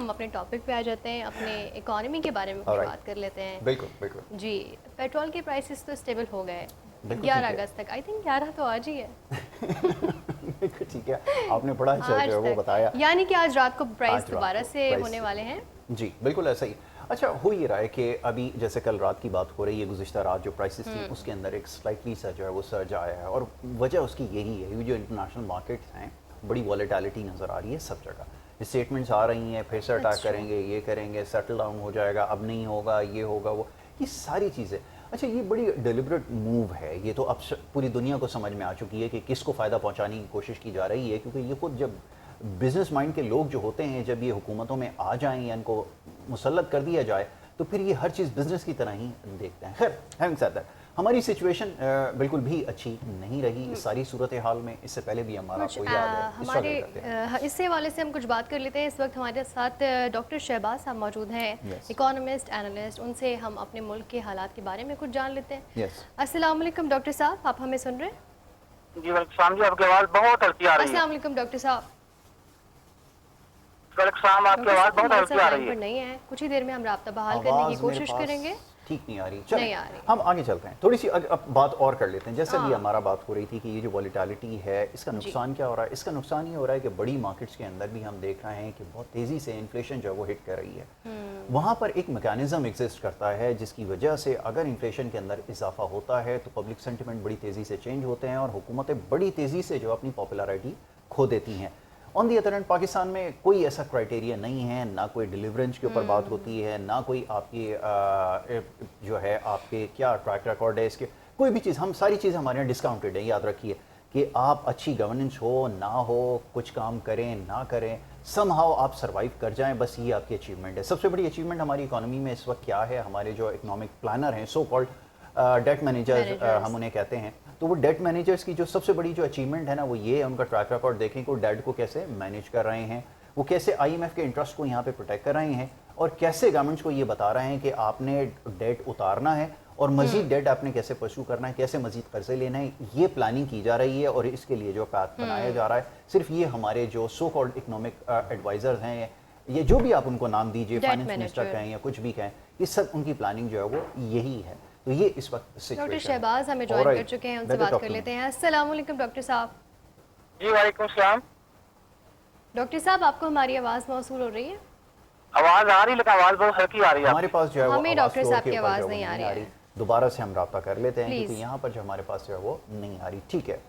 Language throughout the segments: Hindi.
हम अपने टॉपिक पे आ जाते हैं, अपने इकोनॉमी के बारे में कुछ बात कर लेते हैं। बिल्कुल बिल्कुल जी, पेट्रोल के प्राइसेस तो स्टेबल हो गए 11 अगस्त तक। आई थिंक 11 तो आज ही है। बिल्कुल ठीक है, आपने बड़ा अच्छा जो है वो बताया, यानी कि आज रात को प्राइस दोबारा से प्राइस होने वाले हैं। जी बिल्कुल ऐसा ही। अच्छा, हो ये रहा है कि अभी जैसे कल रात की बात हो रही है, गुज़िश्ता रात जो प्राइसेस थी उसके अंदर एक स्लाइटली सा जो है वो सर्ज आया है, और वजह उसकी यही है, ये जो इंटरनेशनल मार्केट्स हैं बड़ी वॉलेटिलिटी नज़र आ रही है सब जगह। स्टेटमेंट्स आ रही हैं, फिर से अटैक करेंगे, ये करेंगे, सेटल डाउन हो जाएगा, अब नहीं होगा, ये होगा वो, ये सारी चीज़ें। अच्छा, ये बड़ी डिलिबरेट मूव है, ये तो अब पूरी दुनिया को समझ में आ चुकी है कि किसको फ़ायदा पहुंचाने की कोशिश की जा रही है, क्योंकि ये खुद जब बिजनेस माइंड के लोग जो होते हैं, जब ये हुकूमतों में आ जाएं या इनको मुसल्लत कर दिया जाए, तो फिर ये हर चीज़ बिजनेस की तरह ही देखते हैं। खैर, हैविंग सेड दैट, हमारी सिचुएशन बिल्कुल भी अच्छी नहीं रही इस सारी सूरत हाल में। इससे पहले भी हमारा आपको याद है हमारे इससे वाले से हम कुछ बात कर लेते हैं। इस वक्त हमारे साथ डॉक्टर शहबाज साहब मौजूद हैं, इकोनॉमिस्ट, एनालिस्ट। उनसे हम अपने मुल्क के हालात के बारे में कुछ जान लेते हैं। अस्सलाम वालेकुम डॉक्टर साहब, आप हमें सुन रहे हैं? जी वालेकुम, आपकी आवाज़ बहुत हल्की आ रही है। अस्सलाम वालेकुम डॉक्टर साहब। आपकी आवाज़ बहुत हल्की आ रही है। नहीं है, कुछ ही देर में हम राब्ता बहाल करने की कोशिश करेंगे। ठीक नहीं आ रही, चलिए हम आगे चलते हैं, थोड़ी सी अब बात और कर लेते हैं। जैसे भी हमारा बात हो रही थी कि ये जो वॉलेटिलिटी है, इसका नुकसान क्या हो रहा है? इसका नुकसान ये हो रहा है कि बड़ी मार्केट्स के अंदर भी हम देख रहे हैं कि बहुत तेज़ी से इन्फ्लेशन जो है वो हिट कर रही है। वहाँ पर एक मैकेनिज्म एग्जिस्ट करता है जिसकी वजह से अगर इन्फ्लेशन के अंदर इजाफा होता है तो पब्लिक सेंटिमेंट बड़ी तेज़ी से चेंज होते हैं और हुकूमतें बड़ी तेज़ी से जो अपनी पॉपुलैरिटी खो देती हैं। On the other hand, Pakistan में कोई ऐसा क्राइटेरिया नहीं है, ना कोई डिलीवरेंस के ऊपर बात होती है, ना कोई आपकी जो है आपके क्या ट्रैक रिकॉर्ड है इसके, कोई भी चीज़, हम सारी चीज़ हमारे यहाँ डिस्काउंटेड है। याद रखिए कि आप अच्छी गवर्नेंस हो ना हो, कुछ काम करें ना करें, समहाउ आप सर्वाइव कर जाएं, बस ये आपकी अचीवमेंट है। सबसे बड़ी अचीवमेंट हमारी इकोनॉमी में इस वक्त क्या है? हमारे जो इकोनॉमिक प्लानर हैं, सो कॉल्ड डेट मैनेजर्स हम उन्हें कहते हैं, तो वो डेट मैनेजर्स की जो सबसे बड़ी जो अचीवमेंट है ना, वो ये है, उनका ट्रैक रिकॉर्ड देखें कि वो डेट को कैसे मैनेज कर रहे हैं, वो कैसे आईएमएफ के इंटरेस्ट को यहाँ पे प्रोटेक्ट कर रहे हैं, और कैसे गवर्नमेंट्स को ये बता रहे हैं कि आपने डेट उतारना है और मजीद डेट आपने कैसे परस्यू करना है, कैसे मजीद कर्जे लेना है, ये प्लानिंग की जा रही है और इसके लिए जो पैथ बनाया जा रहा है। सिर्फ ये हमारे जो सो कॉल्ड इकोनॉमिक एडवाइजर्स हैं, ये जो भी आप उनको नाम दीजिए, फाइनेंस मिनिस्टर कहें या कुछ भी कहें, ये सब उनकी प्लानिंग जो है वो यही है। तो ये इस वक्त डॉक्टर शहबाज हमें ज्वाइन कर चुके हैं, उनसे बात कर लेते हैं। अस्सलाम वालेकुम डॉक्टर साहब। जी वालेकुम सलाम। डॉक्टर साहब, आपको हमारी आवाज़ मौसूल हो रही है? आवाज़ आ रही, लेकिन आवाज़ बहुत हल्की आ रही है। हमारे पास जो है हमें डॉक्टर साहब की आवाज़ नहीं आ रही है। दोबारा से हम रब्ता कर लेते हैं क्योंकि यहाँ पर जो हमारे पास जो है वो नहीं आ रही। ठीक है,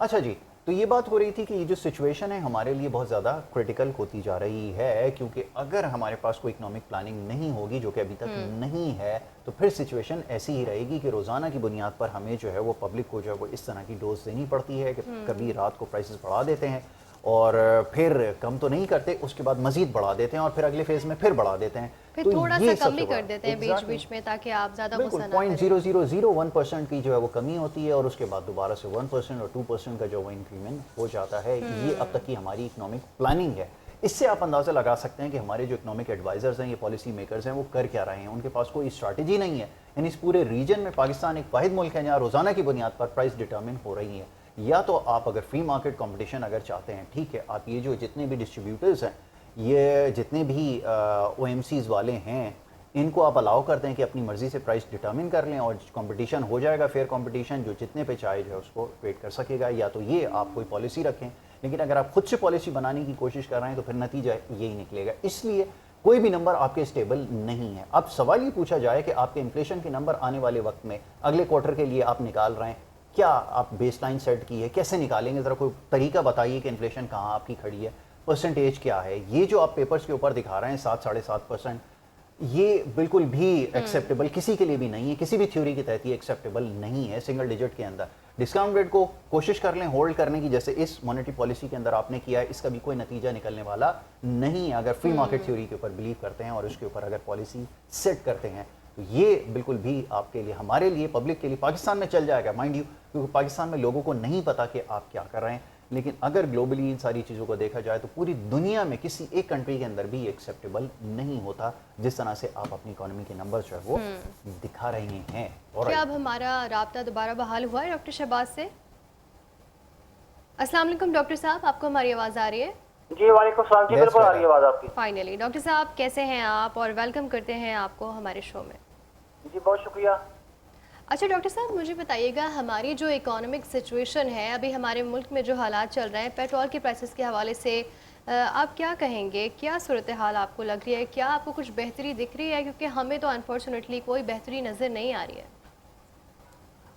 अच्छा जी, तो ये बात हो रही थी कि ये जो सिचुएशन है हमारे लिए बहुत ज़्यादा क्रिटिकल होती जा रही है, क्योंकि अगर हमारे पास कोई इकोनॉमिक प्लानिंग नहीं होगी, जो कि अभी तक नहीं है, तो फिर सिचुएशन ऐसी ही रहेगी कि रोज़ाना की बुनियाद पर हमें जो है वो पब्लिक को जो है वो इस तरह की डोज देनी पड़ती है कि कभी रात को प्राइसेस बढ़ा देते हैं और फिर कम तो नहीं करते, उसके बाद मजीद बढ़ा देते हैं और फिर अगले फेज में फिर बढ़ा देते हैं, फिर तो थोड़ा सा कम भी कर देते हैं बीच-बीच में, ताकि आप ज़्यादा गुस्सा ना करें। 0.0001% की जो है वो कमी होती है और उसके बाद दोबारा से 1% और 2% का जो वो इंक्रीमेंट हो जाता है। ये अब तक की हमारी इकोनॉमिक प्लानिंग है। इससे आप अंदाज़ा लगा सकते हैं कि हमारे जो इकोनॉमिक एडवाइजर्स हैं, ये पॉलिसी मेकर्स हैं, वो कर क्या रहे हैं। उनके पास कोई स्ट्रैटेजी नहीं है। यानी इस पूरे रीजन में पाकिस्तान एक वाहिद मुल्क है जहाँ रोज़ाना की बुनियाद पर प्राइस डिटर्मिन हो रही है। या तो आप अगर फ्री मार्केट कंपटीशन अगर चाहते हैं, ठीक है, आप ये जो जितने भी डिस्ट्रीब्यूटर्स हैं, ये जितने भी OMCs वाले हैं, इनको आप अलाउ करते हैं कि अपनी मर्जी से प्राइस डिटर्मिन कर लें और कंपटीशन हो जाएगा, फेयर कंपटीशन, जो जितने पे चाहे जो है उसको ट्रेड कर सकेगा। या तो ये आप कोई पॉलिसी रखें, लेकिन अगर आप खुद से पॉलिसी बनाने की कोशिश कर रहे हैं तो फिर नतीजा यही निकलेगा। इसलिए कोई भी नंबर आपके स्टेबल नहीं है। अब सवाल ये पूछा जाए कि आपके इन्फ्लेशन के नंबर आने वाले वक्त में अगले क्वार्टर के लिए आप निकाल रहे हैं, क्या आप बेसलाइन सेट की है, कैसे निकालेंगे? ज़रा कोई तरीका बताइए कि इन्फ्लेशन कहाँ आपकी खड़ी है, परसेंटेज क्या है। ये जो आप पेपर्स के ऊपर दिखा रहे हैं 7 साढ़े 7%, ये बिल्कुल भी एक्सेप्टेबल किसी के लिए भी नहीं है, किसी भी थ्योरी के तहत ये एक्सेप्टेबल नहीं है। सिंगल डिजिट के अंदर डिस्काउंट रेट को कोशिश कर लें होल्ड करने की, जैसे इस मॉनेटरी पॉलिसी के अंदर आपने किया है, इसका भी कोई नतीजा निकलने वाला नहीं है अगर फ्री मार्केट थ्योरी के ऊपर बिलीव करते हैं और उसके ऊपर अगर पॉलिसी सेट करते हैं। तो ये बिल्कुल भी आपके लिए, हमारे लिए, पब्लिक के लिए, पाकिस्तान में चल जाएगा माइंड यू, क्योंकि पाकिस्तान में लोगों को नहीं पता कि आप क्या कर रहे हैं। लेकिन अगर ग्लोबली इन सारी चीज़ों को देखा जाए तो पूरी दुनिया में किसी एक कंट्री के अंदर भी एक्सेप्टेबल नहीं होता जिस तरह से आप अपनी इकोनॉमी के नंबर्स जो है वो दिखा रहे हैं। और क्या अब हमारा राब्ता दोबारा बहाल हुआ है डॉक्टर शहबाज से? अस्सलाम वालेकुम डॉक्टर साहब, आपको हमारी आवाज़ आ रही है? जी वालेकुम सलाम जी, बिल्कुल आ रही है आवाज आपकी। फाइनली डॉक्टर साहब कैसे हैं आप, और वेलकम करते हैं आपको हमारे शो में। जी बहुत शुक्रिया। अच्छा डॉक्टर साहब, मुझे बताइएगा हमारी जो इकोनॉमिक सिचुएशन है अभी हमारे मुल्क में, जो हालात चल रहे हैं पेट्रोल के प्राइसेस के हवाले से, आप क्या कहेंगे? क्या सूरत हाल आपको लग रही है? क्या आपको कुछ बेहतरी दिख रही है? क्योंकि हमें तो अनफॉर्चुनेटली कोई बेहतरी नज़र नहीं आ रही है।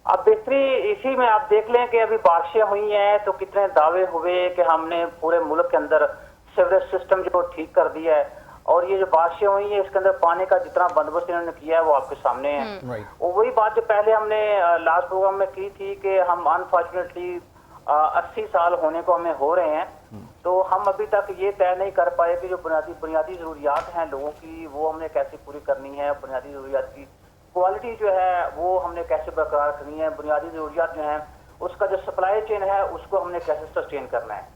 अब बेहतरी इसी में आप देख लें कि अभी बारिशें हुई हैं तो कितने दावे हुए कि हमने पूरे मुल्क के अंदर सीवरेज सिस्टम जो ठीक कर दिया है, और ये जो बारिशें हुई हैं इसके अंदर पानी का जितना बंदोबस्त इन्होंने किया है वो आपके सामने है। और वही बात जो पहले हमने लास्ट प्रोग्राम में की थी कि हम अनफॉर्चुनेटली 80 साल होने को हमें हो रहे हैं, तो हम अभी तक ये तय नहीं कर पाए कि जो बुनियादी जरूरियात हैं लोगों की वो हमने कैसे पूरी करनी है, बुनियादी जरूरियात की क्वालिटी जो है वो हमने कैसे बरकरार करनी है, बुनियादी जरूरियात जो है उसका जो सप्लाई चेन है उसको हमने कैसे सस्टेन करना है।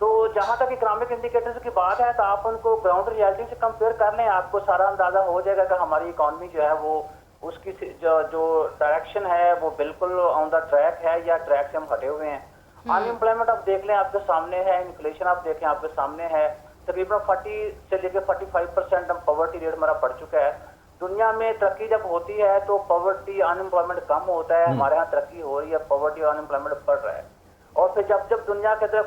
तो जहां तक इकोनॉमिक इंडिकेटर्स की बात है तो आप उनको ग्राउंड रियलिटी से कंपेयर कर लें, आपको सारा अंदाजा हो जाएगा कि हमारी इकोनॉमी जो है वो उसकी जो डायरेक्शन है वो बिल्कुल ऑन द ट्रैक है या ट्रैक से हम हटे हुए हैं। अनएम्प्लॉयमेंट आप देख लें आपके सामने है, इन्फ्लेशन आप देखें आपके सामने है, तकरीबन 40 से लेकर 45% हम पॉवर्टी रेट हमारा बढ़ चुका है। दुनिया में तरक्की जब होती है तो पॉवर्टी अनएम्प्लॉयमेंट कम होता है, हमारे यहाँ तरक्की हो रही है, पॉवर्टी अनएम्प्लॉयमेंट बढ़ रहा है। और फिर जब दुनिया के अंदर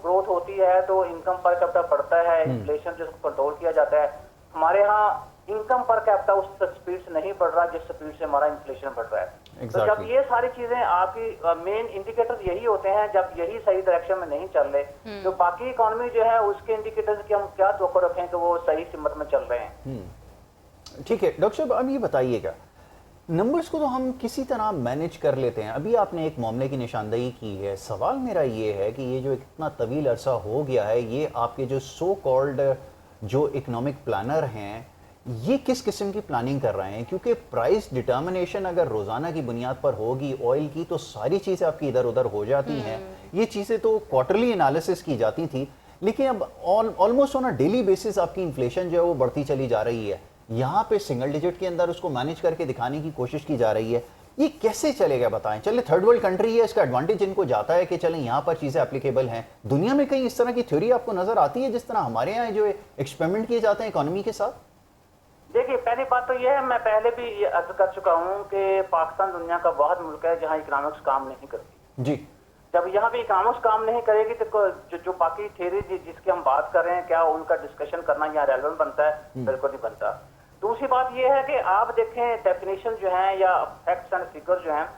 ग्रोथ होती है तो इनकम पर कैपिटा बढ़ता है, इन्फ्लेशन जिसको कंट्रोल किया जाता है। हमारे यहाँ इनकम पर कैपिटा उस स्पीड से नहीं बढ़ रहा जिस स्पीड से हमारा इन्फ्लेशन बढ़ रहा है। तो जब ये सारी चीजें आपकी मेन इंडिकेटर्स यही होते हैं, जब यही सही डायरेक्शन में नहीं चल रहे तो बाकी इकोनॉमी जो है उसके इंडिकेटर्स की हम क्या तवक्को रखें कि वो सही सिमत में चल रहे हैं। ठीक है डॉक्टर साहब, अब ये बताइएगा, नंबर्स को तो हम किसी तरह मैनेज कर लेते हैं, अभी आपने एक मामले की निशानदेही की है। सवाल मेरा ये है कि ये जो इतना तवील अरसा हो गया है, ये आपके जो सो कॉल्ड जो इकोनॉमिक प्लानर हैं ये किस किस्म की प्लानिंग कर रहे हैं? क्योंकि प्राइस डिटर्मिनेशन अगर रोज़ाना की बुनियाद पर होगी ऑयल की तो सारी चीज़ें आपकी इधर उधर हो जाती हैं। ये चीज़ें तो क्वार्टरली एनालिसिस की जाती थी, लेकिन अब almost on a daily basis आपकी इन्फ्लेशन जो है वो बढ़ती चली जा रही है। यहाँ पे सिंगल डिजिट के अंदर उसको मैनेज करके दिखाने की कोशिश की जा रही है। ये कैसे चलेगा बताएं? चले थर्ड वर्ल्ड कंट्री है, इसका एडवांटेज इनको जाता है कि चलें यहाँ पर चीज़ें एप्लीकेबल हैं। दुनिया में कहीं इस तरह की थ्योरी आपको नजर आती है जिस तरह हमारे यहाँ जो एक्सपेरिमेंट किए जाते हैं इकोनॉमी के साथ? देखिए पहली बात तो यह है, मैं पहले भी ये अर्ज कर चुका हूँ कि पाकिस्तान दुनिया का वाहिद मुल्क है जहाँ इकोनॉमिक्स काम नहीं करती जी। जब यहाँ पे इकोनॉमिक्स काम नहीं करेगी तो जो बाकी थ्योरी जिसकी हम बात कर रहे हैं क्या उनका डिस्कशन करना यहाँ रेलेवेंट बनता है? बिल्कुल नहीं बनता। दूसरी बात यह है कि आप देखें डेफिनेशन जो है या फैक्ट्स एंड फिगर जो हैं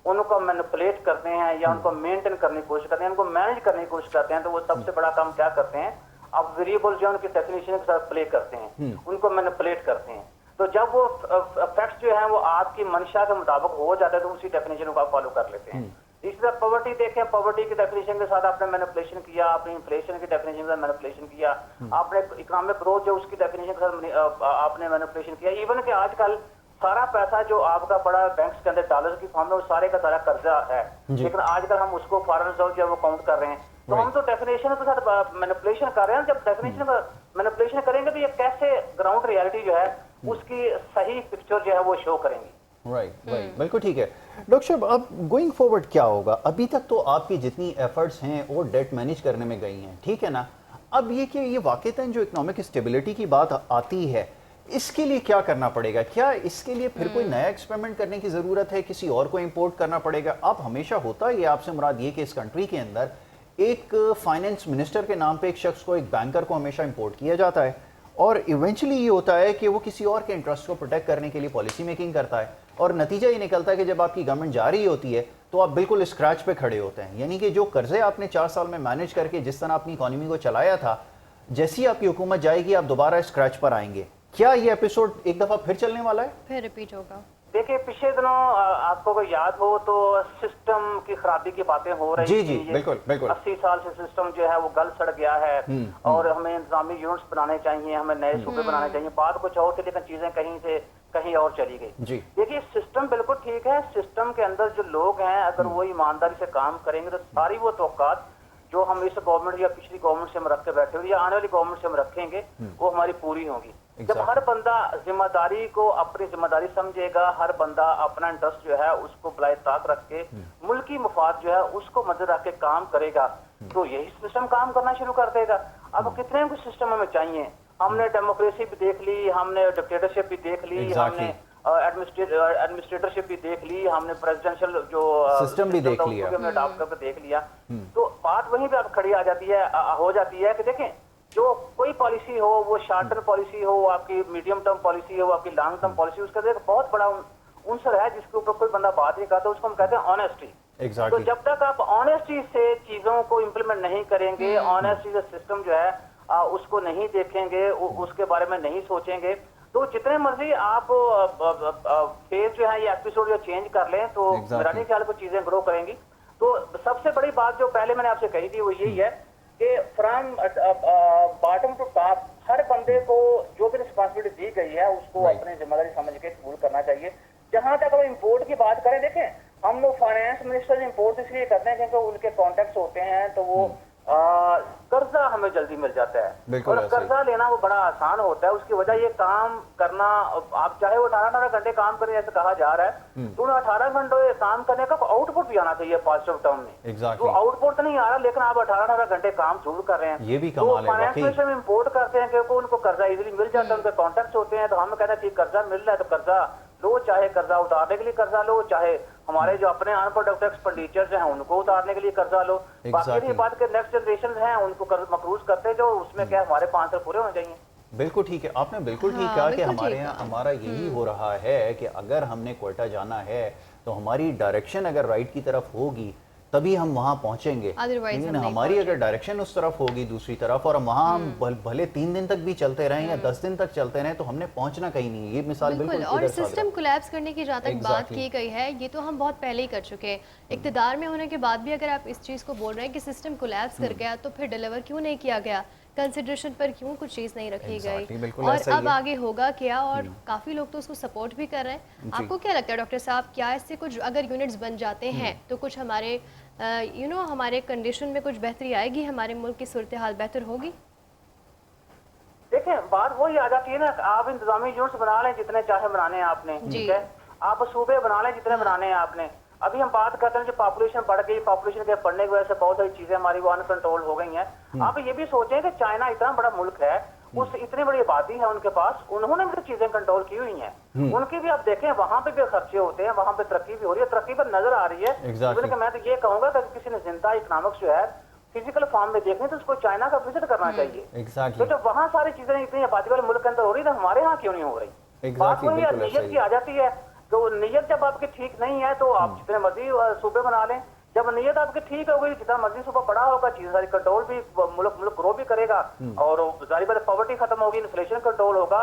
उनको मैनिपुलेट करते हैं या उनको मेंटेन करने की कोशिश करते हैं, उनको मैनेज करने की कोशिश करते हैं, तो वो सबसे बड़ा काम क्या करते हैं, अब वेरिएबल जो है उनकी डेफिनेशन के साथ प्ले करते हैं, उनको मैनिपुलेट करते हैं। तो जब वो फैक्ट्स जो है वो आपकी मंशा के मुताबिक हो जाता है तो उसी डेफिनेशन को आप फॉलो कर लेते हैं। इसी तरह पॉवर्टी देखें, पॉवर्टी की डेफिनेशन के साथ आपने मैनिपुलेशन किया, आपने इन्फ्लेशन की डेफिनेशन के साथ मैनिपुलेशन किया, आपने इकोनॉमिक ग्रोथ जो उसकी डेफिनेशन के साथ आपने मैनिपुलेशन किया। इवन कि आजकल सारा पैसा जो आपका पड़ा बैंक्स के अंदर डॉलर की फॉर्म में वो सारे का सारा कर्जा है, लेकिन आजकल हम उसको फॉरेन रिजर्व जो है वो काउंट कर रहे हैं। तो हम तो डेफिनेशन के साथ मैनिपुलेशन कर रहे हैं। जब डेफिनेशन मैनिपुलेशन करेंगे तो ये कैसे ग्राउंड रियलिटी जो है उसकी सही पिक्चर जो है वो शो करेंगी। राइट, बिल्कुल ठीक है। डॉक्टर साहब, अब गोइंग फॉरवर्ड क्या होगा? अभी तक तो आपकी जितनी एफर्ट्स हैं वो डेट मैनेज करने में गई हैं, ठीक है ना? अब ये कि ये वाकईतन जो इकोनॉमिक स्टेबिलिटी की बात आती है, इसके लिए क्या करना पड़ेगा? क्या इसके लिए फिर कोई नया एक्सपेरिमेंट करने की ज़रूरत है? किसी और को इंपोर्ट करना पड़ेगा? अब हमेशा होता है, आपसे मुराद ये कि इस कंट्री के अंदर एक फाइनेंस मिनिस्टर के नाम पे एक शख्स को, एक बैंकर को हमेशा इंपोर्ट किया जाता है और इवेंचुअली ये होता है कि वो किसी और के इंटरेस्ट को प्रोटेक्ट करने के लिए पॉलिसी मेकिंग करता है और नतीजा ये निकलता है कि जब आपकी गवर्नमेंट जा रही होती है तो आप बिल्कुल स्क्रैच पे खड़े होते हैं। यानी कि जो कर्जे आपने 4 साल में मैनेज करके जिस तरह अपनी इकोनॉमी को चलाया था, जैसी आपकी हुकूमत जाएगी आप दोबारा स्क्रैच पर आएंगे। क्या ये एपिसोड एक दफा फिर चलने वाला है? फिर रिपीट होगा? देखिए पिछले दिनों आपको अगर याद हो तो सिस्टम की खराबी की बातें हो रही थी। जी, बिल्कुल बिल्कुल। 80 साल से सिस्टम जो है वो गल सड़ गया है और हमें इंतजामी यूनिट्स बनाने चाहिए, हमें नए सूबे बनाने चाहिए। बात कुछ और थी लेकिन चीजें कहीं से कहीं और चली गई। देखिए सिस्टम बिल्कुल ठीक है, सिस्टम के अंदर जो लोग हैं अगर वो ईमानदारी से काम करेंगे तो सारी वो तवक्कात जो हम इस गवर्नमेंट या पिछली गवर्नमेंट से हम रख के बैठे हुए या आने वाली गवर्नमेंट से हम रखेंगे वो हमारी पूरी होगी। जब हर बंदा जिम्मेदारी को अपनी जिम्मेदारी समझेगा, हर बंदा अपना इंटरेस्ट जो है उसको बलाए ताक रख के मुल्की मुफाद जो है उसको मद्देनजर रख के काम करेगा, तो यही सिस्टम काम करना शुरू कर देगा। अब कितने कुछ सिस्टम हमें चाहिए, हमने डेमोक्रेसी भी देख ली, हमने डिक्टेटरशिप भी देख ली, हमने एडमिनिस्ट्रेटरशिप भी देख ली, हमने प्रेसिडेंशियल जो सिस्टम भी देख लिया, हमने अडॉप्ट करके देख लिया। तो बात वहीं पे अब खड़ी आ जाती है, हो जाती है कि देखें जो कोई पॉलिसी हो, वो शॉर्ट टर्म पॉलिसी हो, आपकी मीडियम टर्म पॉलिसी हो, आपकी लॉन्ग टर्म पॉलिसी, उसका एक बहुत बड़ा उनसर है जिसके ऊपर कोई बंदा बात नहीं करता, उसको हम कहते हैं ऑनेस्टी। तो जब तक आप ऑनेस्टी से चीजों को इम्प्लीमेंट नहीं करेंगे, ऑनेस्टी से सिस्टम जो है उसको नहीं देखेंगे, उसके बारे में नहीं सोचेंगे, तो जितने मर्जी आप फेज जो है ये एपिसोड जो चेंज कर लें, तो मेरा नहीं ख्याल को चीजें ग्रो करेंगी। तो सबसे बड़ी बात जो पहले मैंने आपसे कही थी वो यही है कि फ्रॉम बॉटम टू टॉप हर बंदे को जो भी रिस्पॉन्सिबिलिटी दी गई है उसको अपनी जिम्मेदारी समझ के कबूल करना चाहिए। जहां तक हम इम्पोर्ट की बात करें, देखें हम लोग फाइनेंस मिनिस्टर इम्पोर्ट इसलिए करते हैं क्योंकि उनके कॉन्टेक्ट होते हैं, तो वो कर्जा हमें जल्दी मिल जाता है, और कर्जा लेना वो बड़ा आसान होता है। उसकी वजह ये काम करना, आप चाहे वो 18 घंटे काम करें जैसे कहा जा रहा है, तो 18 घंटे काम करने का आउटपुट भी आना चाहिए पॉजिटिव टर्म में। तो आउटपुट तो नहीं आ रहा, लेकिन आप 18 घंटे काम जरूर कर रहे हैं, ये भी तो फाइनेंस मिनिस्टर में इम्पोर्ट करते हैं क्योंकि उनको कर्जा इजिली मिल जाता है, उनके कॉन्टेक्ट होते हैं, तो हम कहते हैं ठीक कर्जा मिल रहा है तो कर्जा लो, चाहे कर्जा उतारने के लिए कर्जा लो, चाहे हमारे जो अपने अनप्रोडक्टिव एक्सपेंडिचर्स हैं उनको उतारने के लिए कर्जा लो। बाकी बात के नेक्स्ट जनरेशन हैं उनको मकरूज करते जो उसमें क्या हमारे 5 साल पूरे होने चाहिए। बिल्कुल ठीक है, आपने बिल्कुल ठीक कहा कि हमारे यहाँ हमारा यही हो रहा है कि अगर हमने क्वेटा जाना है तो हमारी डायरेक्शन अगर राइट की तरफ होगी तभी हम वहां पहुंचेंगे, लेकिन हमारी अगर डायरेक्शन उस तरफ होगी दूसरी तरफ और वहां हम भले 3 दिन तक भी चलते रहें या 10 दिन तक चलते रहें तो हमने पहुंचना कहीं नहीं। ये मिसाल बिल्कुल और सिस्टम कोलैप्स करने की जहाँ तक बात की गई है, ये तो हम बहुत पहले ही कर चुके हैं। इक़्तिदार में होने के बाद भी अगर आप इस चीज़ को बोल रहे हैं कि सिस्टम कोलैप्स कर गया तो फिर डिलीवर क्यों नहीं किया गया, कंसिडरेशन पर क्यों कुछ चीज़ नहीं रखी गई, और अब आगे होगा क्या, और काफ़ी लोग तो उसको सपोर्ट भी कर रहे हैं। आपको क्या लगता है डॉक्टर साहब, क्या इससे कुछ अगर यूनिट्स बन जाते हैं तो कुछ हमारे हमारे कंडीशन में कुछ बेहतरी आएगी, हमारे मुल्क की सूरत हाल बेहतर होगी? देखें बात वही आ जाती है ना, आप इंतजामी यूनिट्स बना लें जितने चाहे बनाने हैं आपने, ठीक है, आप सूबे बना लें जितने बनाने हैं आपने। अभी हम बात करते हैं जो पॉपुलेशन बढ़ गई, पॉपुलेशन के बढ़ने की वजह से बहुत सारी चीजें हमारी वो अनकंट्रोल हो गई हैं। आप ये भी सोचें कि चाइना इतना बड़ा मुल्क है, उस इतनी बड़ी आबादी है उनके पास, उन्होंने भी चीजें कंट्रोल की हुई हैं, उनकी भी आप देखें वहां पे भी खर्चे होते हैं, वहां पे तरक्की भी हो रही है, तरक्की पर नजर आ रही है। मैं तो ये कहूंगा कि किसी ने जिंदा इकोनॉमिक्स जो है फिजिकल फॉर्म में देखनी तो उसको चाइना का विजिट करना चाहिए। तो जब वहाँ सारी चीजें इतनी आबादी वाले मुल्क के अंदर हो रही है तो हमारे यहाँ क्यों नहीं हो रही? बात वही नीयत की आ जाती है, तो नीयत जब आपकी ठीक नहीं है तो आप जितने मर्जी सूबे बना लें, जब नीयत आपकी ठीक हो गई, जितना मर्जी सूबा बड़ा होगा, चीजें सारी कंट्रोल भी, मुल्क ग्रो भी करेगा, और जाहिर बात पॉवर्टी खत्म होगी, इन्फ्लेशन कंट्रोल होगा,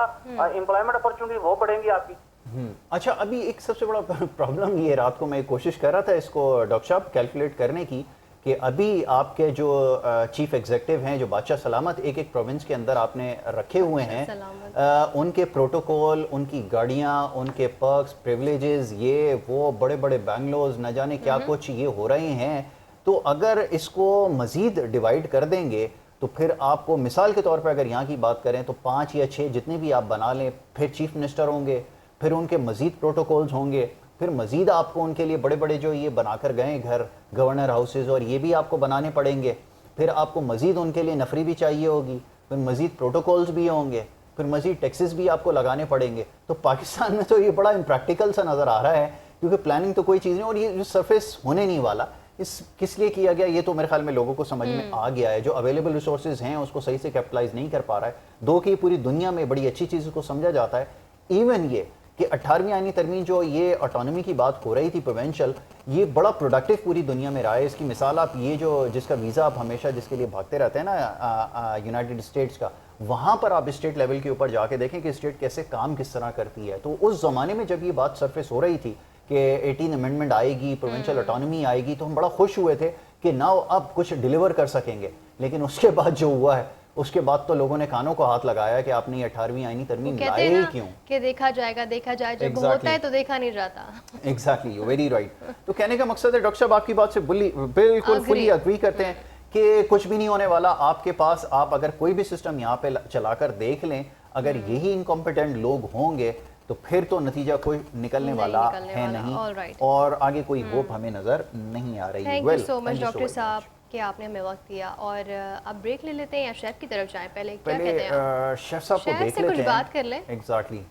एम्प्लॉयमेंट अपॉर्चुनिटी वो बढ़ेंगी आपकी। अच्छा, अभी एक सबसे बड़ा प्रॉब्लम ये, रात को मैं कोशिश कर रहा था इसको डॉक्टर साहब कैलकुलेट करने की, कि अभी आपके जो चीफ एग्जीक्यूटिव हैं, जो बादशाह सलामत एक एक प्रोविंस के अंदर आपने रखे हुए हैं, उनके प्रोटोकॉल, उनकी गाड़ियाँ, उनके पर्क्स, प्रिविलेजेस, ये वो बड़े बड़े बैंगलोर्स, न जाने क्या कुछ ये हो रहे हैं। तो अगर इसको मज़ीद डिवाइड कर देंगे तो फिर आपको मिसाल के तौर पर अगर यहाँ की बात करें तो 5 या 6 जितने भी आप बना लें, फिर चीफ मिनिस्टर होंगे, फिर उनके मज़ीद प्रोटोकॉल्स होंगे, फिर मजीद आपको उनके लिए बड़े बड़े जो ये बनाकर गए घर, गवर्नर हाउसेज, और ये भी आपको बनाने पड़ेंगे, फिर आपको मजीद उनके लिए नफरी भी चाहिए होगी, फिर मजीद प्रोटोकॉल्स भी होंगे, फिर मजीद टैक्सेस भी आपको लगाने पड़ेंगे। तो पाकिस्तान में तो ये बड़ा इम्प्रैक्टिकल सा नज़र आ रहा है, क्योंकि प्लानिंग तो कोई चीज़ नहीं, और ये जो सरफेस होने नहीं वाला, इस किस लिए किया गया ये तो मेरे ख्याल में लोगों को समझ में आ गया है। जो अवेलेबल रिसोर्सेज हैं उसको सही से कैपिटलाइज नहीं कर पा रहा है, दो कि पूरी दुनिया में बड़ी अच्छी चीज़ को समझा जाता है। इवन ये कि 18वीं आईनी तरमीम जो ये ऑटोनॉमी की बात हो रही थी प्रोविंशियल, ये बड़ा प्रोडक्टिव पूरी दुनिया में रहा है। इसकी मिसाल आप ये जो जिसका वीज़ा आप हमेशा जिसके लिए भागते रहते हैं ना यूनाइटेड स्टेट्स का, वहाँ पर आप स्टेट लेवल के ऊपर जाके देखें कि स्टेट कैसे काम किस तरह करती है। तो उस ज़माने में जब ये बात सरफेस हो रही थी कि 18 अमेंडमेंट आएगी, प्रोविंशियल ऑटोनॉमी आएगी, तो हम बड़ा खुश हुए थे कि नाउ अब कुछ डिलीवर कर सकेंगे। लेकिन उसके बाद जो हुआ है, उसके बाद तो लोगों ने कानों को हाथ लगाया कि आपने 18वीं आईनी तरमीम लाए ही क्यों, कि देखा जाएगा, देखा जाए, जब होता है तो देखा नहीं जाता। Exactly, very right. तो कहने का मकसद है डॉक्टर साहब आपकी बात से बिल्कुल फुली अग्री करते हैं कि कुछ भी नहीं होने वाला। आपके पास आप अगर कोई भी सिस्टम यहाँ पे चलाकर देख लें, अगर यही इनकॉम्पिटेंट लोग होंगे तो फिर तो नतीजा कोई निकलने वाला है नहीं, और आगे कोई होप हमें नजर नहीं आ रही। Thank you so much doctor साहब। कि आपने हमें वक्त दिया, और अब ब्रेक ले लेते हैं या शेफ की तरफ जाएं? पहले क्या कहते हैं आप? शेफ साहब को शेफ देख से लेते कुछ हैं। बात कर लें। एग्जैक्टली